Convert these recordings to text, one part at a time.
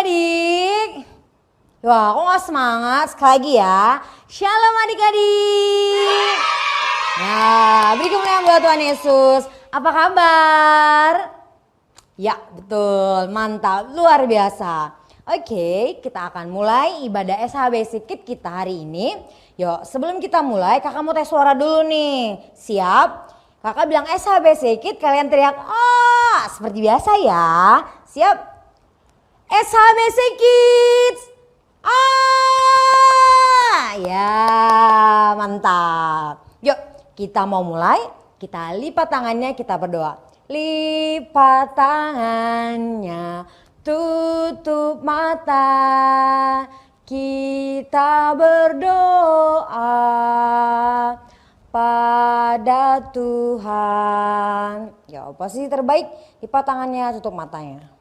adik-adik. Wah, kok gak semangat? Sekali lagi ya. Shalom adik-adik. Nah, beri kemuliaan buat Tuhan Yesus. Apa kabar? Ya, betul. Mantap. Luar biasa. Oke, kita akan mulai ibadah SHBC Kids kita hari ini. Yuk, sebelum kita mulai, kakak mau tes suara dulu nih. Siap? Kakak bilang SHBC Kids, kalian teriak "ah" seperti biasa ya. Siap? SHBC Kids. Ah, ya mantap. Yuk kita mau mulai, kita lipat tangannya, kita berdoa. Lipat tangannya, tutup mata, kita berdoa pada Tuhan. Ya pasti terbaik, lipat tangannya, tutup matanya.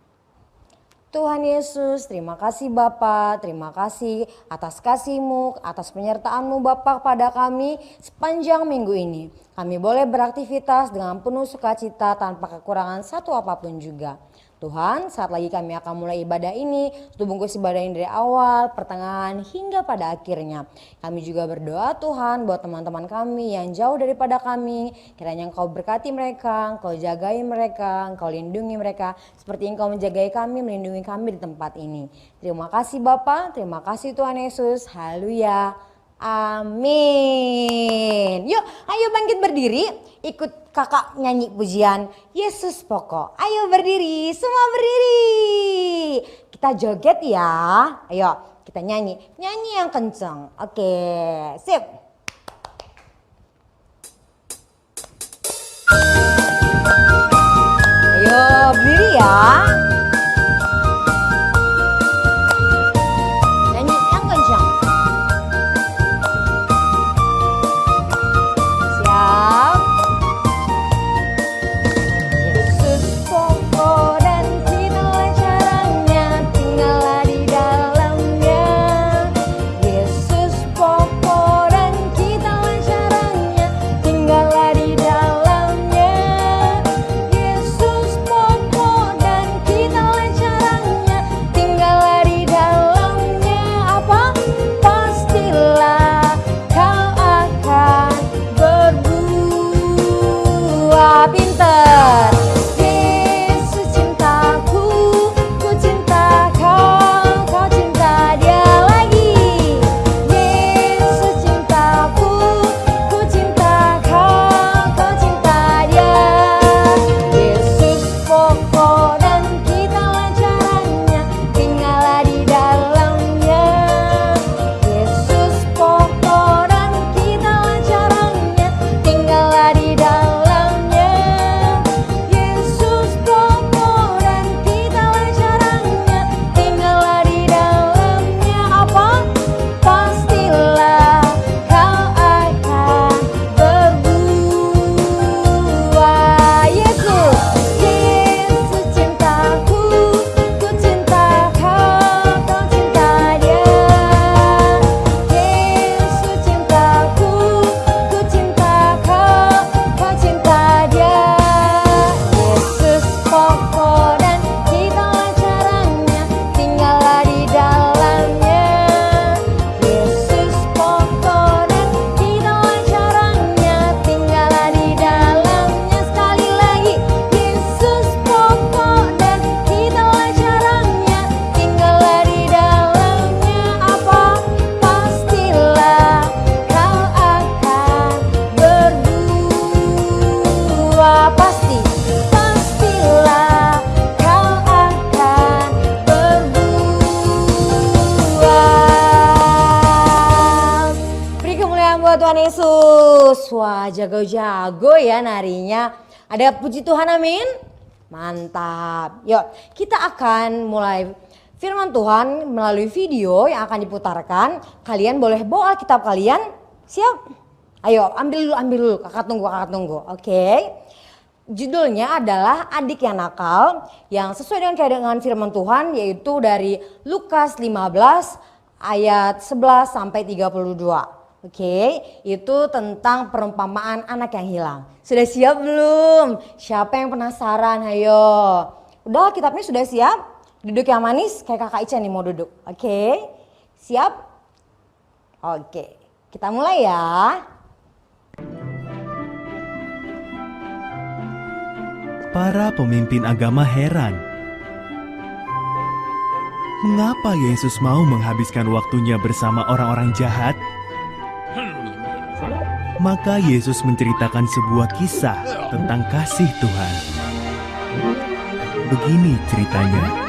Tuhan Yesus, terima kasih Bapa, terima kasih atas kasih-Mu, atas penyertaan-Mu Bapa pada kami sepanjang minggu ini. Kami boleh beraktivitas dengan penuh sukacita tanpa kekurangan satu apapun juga. Tuhan, saat lagi kami akan mulai ibadah ini, tutup bungkus ibadah ini dari awal, pertengahan, hingga pada akhirnya. Kami juga berdoa Tuhan buat teman-teman kami yang jauh daripada kami. Kiranya Engkau berkati mereka, Engkau jagai mereka, Engkau lindungi mereka. Seperti Engkau menjagai kami, melindungi kami di tempat ini. Terima kasih Bapa, terima kasih Tuhan Yesus. Haleluya. Amin. Yuk, ayo bangkit berdiri. Ikut kakak nyanyi pujian Yesus Pokok. Ayo berdiri, semua berdiri. Kita joget ya. Ayo, kita nyanyi. Nyanyi yang kenceng. Oke, sip. Ayo berdiri ya. Tuhan Yesus. Wah, jago-jago ya narinya. Ada puji Tuhan, amin. Mantap. Yuk, kita akan mulai firman Tuhan melalui video yang akan diputarkan. Kalian boleh bawa Alkitab kalian. Siap? Ayo, ambil dulu. Kakak tunggu. Oke. Judulnya adalah Adik yang Nakal, yang sesuai dengan firman Tuhan, yaitu dari Lukas 15 ayat 11 sampai 32. Oke, itu tentang perumpamaan anak yang hilang. Sudah siap belum? Siapa yang penasaran? Ayo. Udah, kitabnya sudah siap? Duduk yang manis kayak kakak Ica nih mau duduk. Oke, siap? Oke, kita mulai ya. Para pemimpin agama heran. Mengapa Yesus mau menghabiskan waktunya bersama orang-orang jahat? Maka Yesus menceritakan sebuah kisah tentang kasih Tuhan. Begini ceritanya.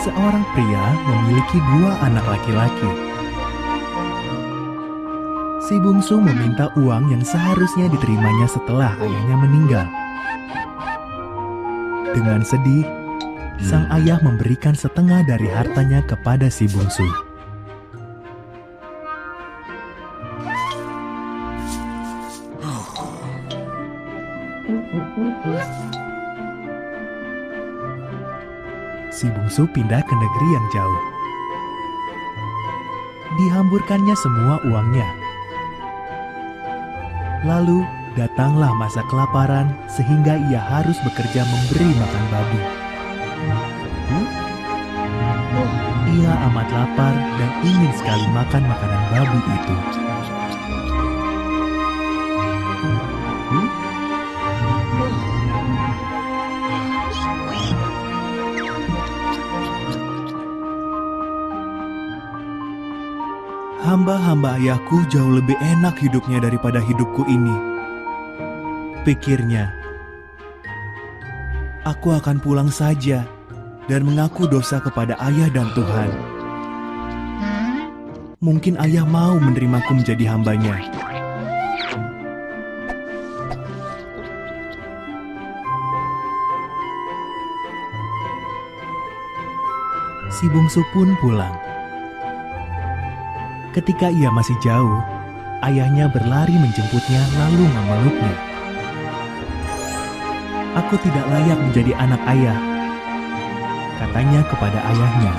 Seorang pria memiliki 2 anak laki-laki. Si bungsu meminta uang yang seharusnya diterimanya setelah ayahnya meninggal. Dengan sedih, sang ayah memberikan setengah dari hartanya kepada si bungsu. Si bungsu pindah ke negeri yang jauh. Dihamburkannya semua uangnya. Lalu datanglah masa kelaparan sehingga ia harus bekerja memberi makan babi. Ia amat lapar dan ingin sekali makan makanan babi itu. Hamba-hamba ayahku jauh lebih enak hidupnya daripada hidupku ini, pikirnya. Aku akan pulang saja dan mengaku dosa kepada ayah dan Tuhan. Mungkin ayah mau menerimaku menjadi hambanya. Si bungsu pun pulang. Ketika ia masih jauh, ayahnya berlari menjemputnya lalu memeluknya. Aku tidak layak menjadi anak ayah, katanya kepada ayahnya.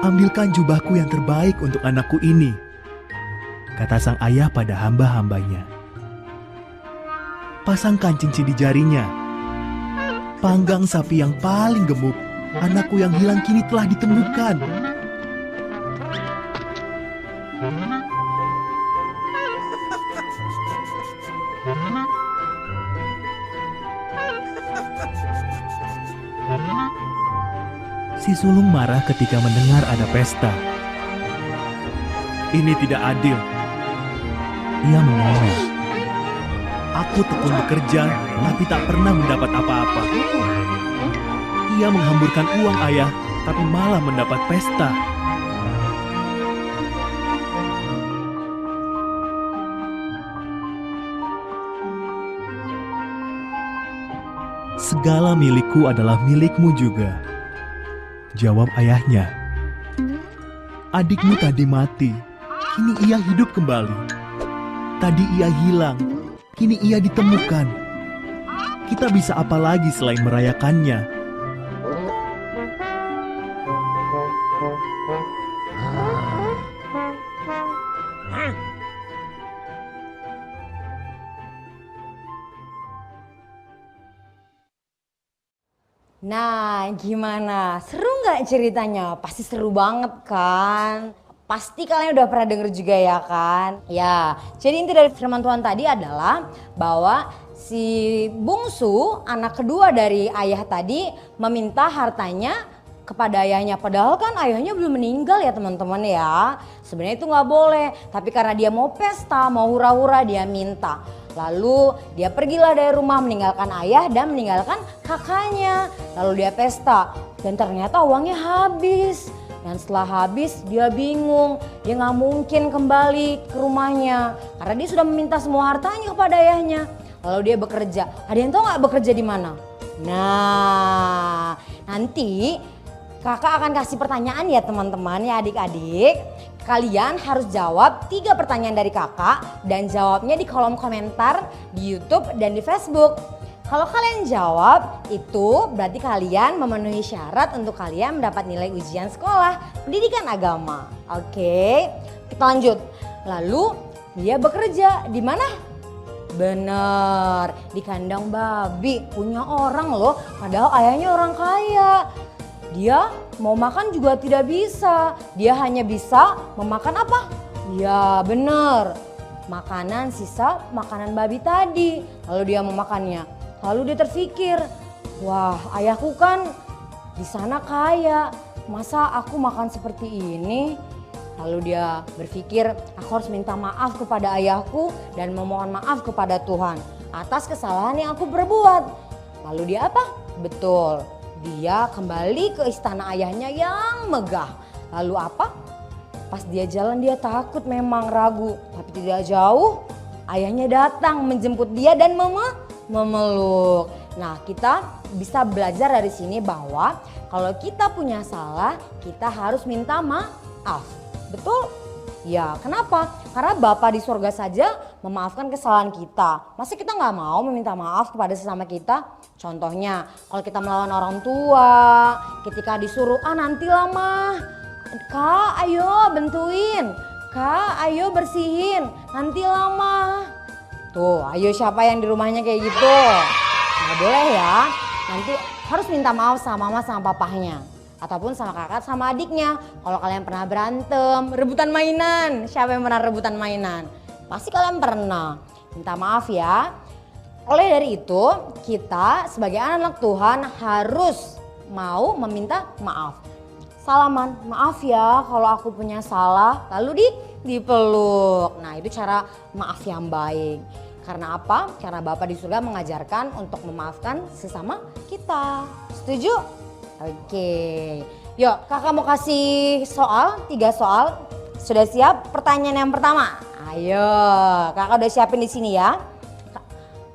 Ambilkan jubahku yang terbaik untuk anakku ini, kata sang ayah pada hamba-hambanya. Pasangkan cincin di jarinya. Panggang sapi yang paling gemuk, anakku yang hilang kini telah ditemukan. Si sulung marah ketika mendengar ada pesta. Ini tidak adil. Ia mengomel. Aku tekun bekerja, tapi tak pernah mendapat apa-apa. Ia menghamburkan uang ayah, tapi malah mendapat pesta. Segala milikku adalah milikmu juga, jawab ayahnya. Adikmu tadi mati, kini ia hidup kembali. Tadi ia hilang, kini ia ditemukan. Kita bisa apa lagi selain merayakannya? Nah, gimana? Seru nggak ceritanya? Pasti seru banget kan? Pasti kalian udah pernah denger juga ya kan? Ya, jadi inti dari firman Tuhan tadi adalah bahwa si bungsu, anak kedua dari ayah tadi, meminta hartanya kepada ayahnya. Padahal kan ayahnya belum meninggal ya teman-teman ya. Sebenarnya itu nggak boleh, tapi karena dia mau pesta, mau hura-hura, dia minta. Lalu dia pergilah dari rumah meninggalkan ayah dan meninggalkan kakaknya. Lalu dia pesta dan ternyata uangnya habis. Dan setelah habis dia bingung, dia nggak mungkin kembali ke rumahnya. Karena dia sudah meminta semua hartanya kepada ayahnya. Lalu dia bekerja, ada yang tahu nggak bekerja di mana? Nah nanti Kakak akan kasih pertanyaan ya teman-teman ya adik-adik. Kalian harus jawab 3 pertanyaan dari kakak dan jawabnya di kolom komentar di YouTube dan di Facebook. Kalau kalian jawab itu berarti kalian memenuhi syarat untuk kalian mendapat nilai ujian sekolah pendidikan agama. Oke, kita lanjut. Lalu dia bekerja di mana? Bener, di kandang babi. Punya orang loh, padahal ayahnya orang kaya. Dia mau makan juga tidak bisa. Dia hanya bisa memakan apa? Ya bener, makanan sisa makanan babi tadi. Lalu dia memakannya. Lalu dia terpikir, wah ayahku kan di sana kaya. Masa aku makan seperti ini? Lalu dia berpikir, aku harus minta maaf kepada ayahku dan memohon maaf kepada Tuhan atas kesalahan yang aku perbuat. Lalu dia apa? Betul, dia kembali ke istana ayahnya yang megah. Lalu apa? Pas dia jalan dia takut, memang ragu. Tapi tidak jauh, ayahnya datang menjemput dia dan memeluk. Nah, kita bisa belajar dari sini bahwa kalau kita punya salah, kita harus minta maaf. Betul? Ya, kenapa? Karena Bapa di surga saja memaafkan kesalahan kita. Masa kita nggak mau meminta maaf kepada sesama kita? Contohnya, kalau kita melawan orang tua, ketika disuruh, nantilah mah. Kak, ayo bentuin. Kak, ayo bersihin. Nantilah mah. Tuh, ayo siapa yang di rumahnya kayak gitu? Nggak boleh ya. Nanti harus minta maaf sama mama sama papahnya. Ataupun sama kakak sama adiknya. Kalau kalian pernah berantem, rebutan mainan. Siapa yang pernah rebutan mainan? Pasti kalian pernah. Minta maaf ya. Oleh dari itu, kita sebagai anak Tuhan harus mau meminta maaf. Salaman, maaf ya kalau aku punya salah, lalu dipeluk. Nah, itu cara maaf yang baik. Karena apa? Karena Bapa di surga mengajarkan untuk memaafkan sesama kita. Setuju? Oke, yuk kakak mau kasih soal, 3 soal. Sudah siap? Pertanyaan yang pertama. Ayo, kakak udah siapin di sini ya.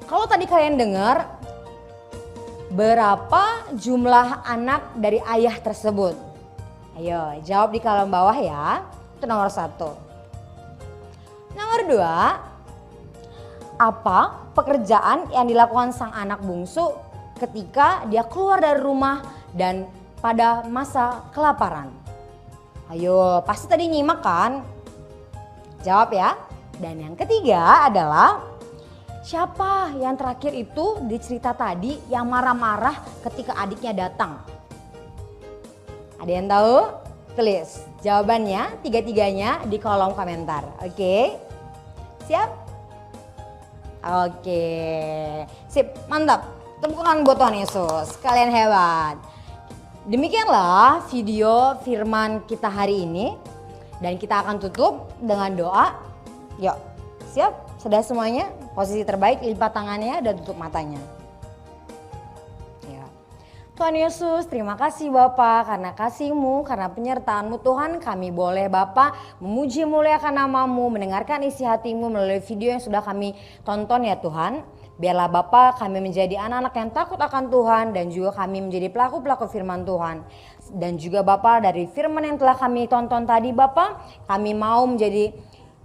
Kalau tadi kalian dengar, berapa jumlah anak dari ayah tersebut? Ayo, jawab di kolom bawah ya. Itu nomor 1. Nomor 2, apa pekerjaan yang dilakukan sang anak bungsu ketika dia keluar dari rumah dan pada masa kelaparan? Ayo, pasti tadi nyimak kan? Jawab ya. Dan yang ketiga adalah siapa yang terakhir itu di cerita tadi yang marah-marah ketika adiknya datang? Ada yang tahu? Tulis jawabannya 3-3-nya di kolom komentar. Oke? Siap? Oke. Sip, mantap. Tepuk tangan buat Tuhan Yesus. Kalian hebat. Demikianlah video firman kita hari ini. Dan kita akan tutup dengan doa. Yuk, siap? Sudah semuanya? Posisi terbaik, lipat tangannya dan tutup matanya. Ya. Tuhan Yesus, terima kasih Bapa karena kasih-Mu, karena penyertaan-Mu Tuhan. Kami boleh Bapa memuji muliakan nama-Mu, mendengarkan isi hati-Mu melalui video yang sudah kami tonton ya Tuhan. Biarlah Bapa kami menjadi anak-anak yang takut akan Tuhan dan juga kami menjadi pelaku-pelaku firman Tuhan. Dan juga Bapa dari firman yang telah kami tonton tadi Bapa, kami mau menjadi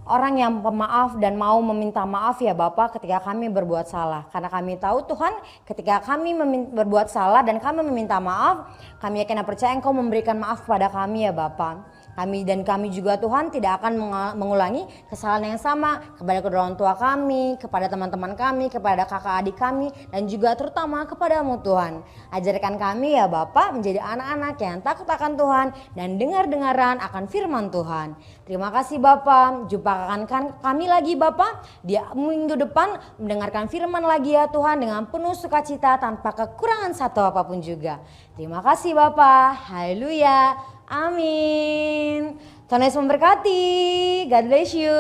orang yang pemaaf dan mau meminta maaf ya Bapa ketika kami berbuat salah. Karena kami tahu Tuhan ketika kami berbuat salah dan kami meminta maaf, kami yakin dan percaya Engkau memberikan maaf kepada kami ya Bapa. Kami juga Tuhan tidak akan mengulangi kesalahan yang sama kepada kedua orang tua kami, kepada teman-teman kami, kepada kakak adik kami, dan juga terutama kepadamu Tuhan. Ajarkan kami ya Bapa menjadi anak-anak yang takut akan Tuhan dan dengar-dengaran akan firman Tuhan. Terima kasih Bapa, jumpakan kami lagi Bapa di minggu depan mendengarkan firman lagi ya Tuhan dengan penuh sukacita tanpa kekurangan satu apapun juga. Terima kasih Bapa, haleluya. Amin. Tuhan Yesus memberkati. God bless you.